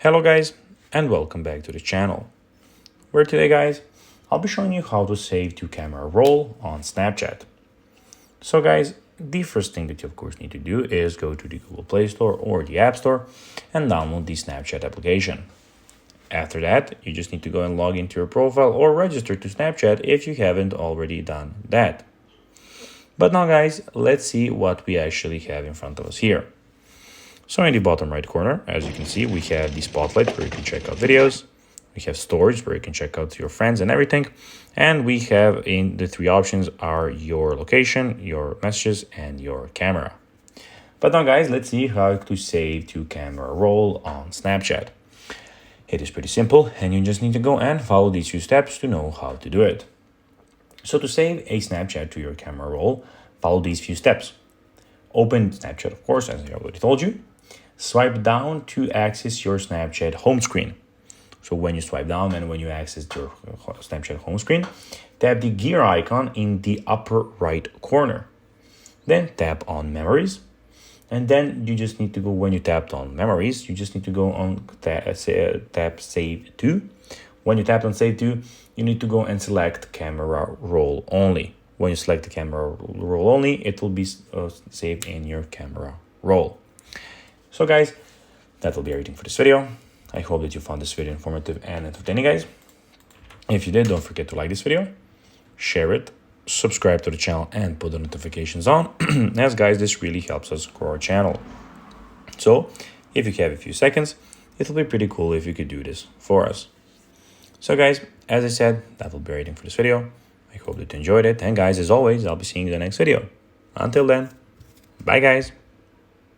Hello guys, and welcome back to the channel. Where today guys, I'll be showing you how to save to camera roll on Snapchat. So guys, the first thing that you of course need to do is go to the Google Play Store or the App Store and download the Snapchat application. After that, you just need to go and log into your profile or register to Snapchat if you haven't already done that. But now guys, let's see what we actually have in front of us here. So in the bottom right corner, as you can see, we have the spotlight where you can check out videos. We have storage where you can check out your friends and everything. And we have in the three options are your location, your messages, and your camera. But now guys, let's see how to save to camera roll on Snapchat. It is pretty simple and you just need to go and follow these few steps to know how to do it. So to save a Snapchat to your camera roll, follow these few steps. Open Snapchat, of course, as I already told you. Swipe down to access your Snapchat home screen. So when you swipe down and when you access your Snapchat home screen, tap the gear icon in the upper right corner. Then tap on memories. And then you just need to go, when you tapped on memories, you just need to go on tap save to. When you tap on save to, you need to go and select camera roll only. When you select the camera roll only, it will be saved in your camera roll. So guys, that will be everything for this video. I hope that you found this video informative and entertaining guys. If you did, don't forget to like this video, share it, subscribe to the channel and put the notifications on, as guys, this really helps us grow our channel. So if you have a few seconds, it will be pretty cool if you could do this for us. So guys, as I said, that will be everything for this video. I hope that you enjoyed it. And guys, as always, I'll be seeing you in the next video. Until then, bye guys.